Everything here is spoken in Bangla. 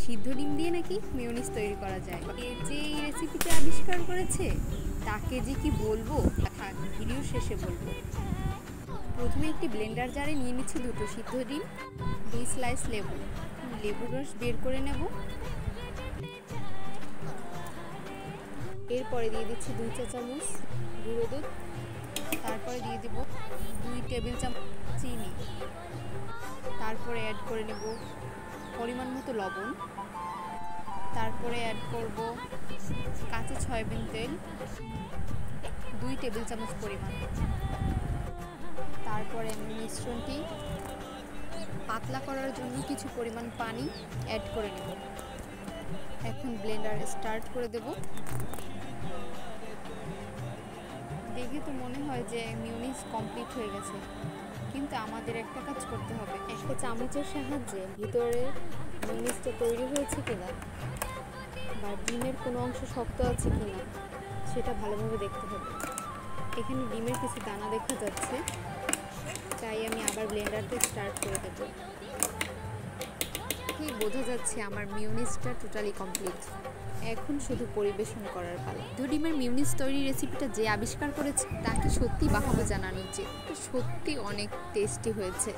সিদ্ধ ডিম দিয়ে নাকি মেয়োনিজ তৈরি করা যায়। যে এই রেসিপিটা আবিষ্কার করেছে তাকে যে কি বলবো, থাক ভিডিও শেষে বলবো। প্রথমে একটি ব্লেন্ডার জারে নিয়ে নিচ্ছি 2টো সিদ্ধ ডিম, 2 স্লাইস লেবু, লেবুর রস বের করে নেব। এরপরে দিয়ে দিচ্ছি 2 চা চামচ গুঁড়ো দুধ, তারপরে দিয়ে দেব 2 টেবিল চামচ চিনি, তারপরে অ্যাড করে নেব পরিমাণ মতো লবণ, তারপরে অ্যাড করব কাঁচা সয়াবিন তেল 2 টেবিল চামচ পরিমাণ। তারপরে আমি মিশ্রণটি পাতলা করার জন্য কিছু পরিমাণ পানি অ্যাড করে নেব। এখন ব্লেন্ডার স্টার্ট করে দেব। দেখে তো মনে হয় যে মেয়োনিজ কমপ্লিট হয়ে গেছে, কিন্তু আমাদের একটা কাজ করতে হবে। একটা চামচের সাহায্যে ভিতরে মেয়োনিজটা তৈরি হয়েছে কিনা বা ডিমের কোনো অংশ শক্ত আছে কিনা সেটা ভালোভাবে দেখতে হবে। এখানে ডিমের কিছু দানা দেখা যাচ্ছে, তাই আমি আবার ব্লেন্ডারটা স্টার্ট করে দেব। কি বোঝা যাচ্ছে আমার মেয়োনিজটা টোটালি কমপ্লিট। এখন শুধু পরিবেশন করার পালা। ডিমের মেয়োনিজ তৈরি রেসিপিটা যে আবিষ্কার করেছে তাকে সত্যি বাহবা জানানো উচিত। সত্যি অনেক টেস্টি হয়েছে।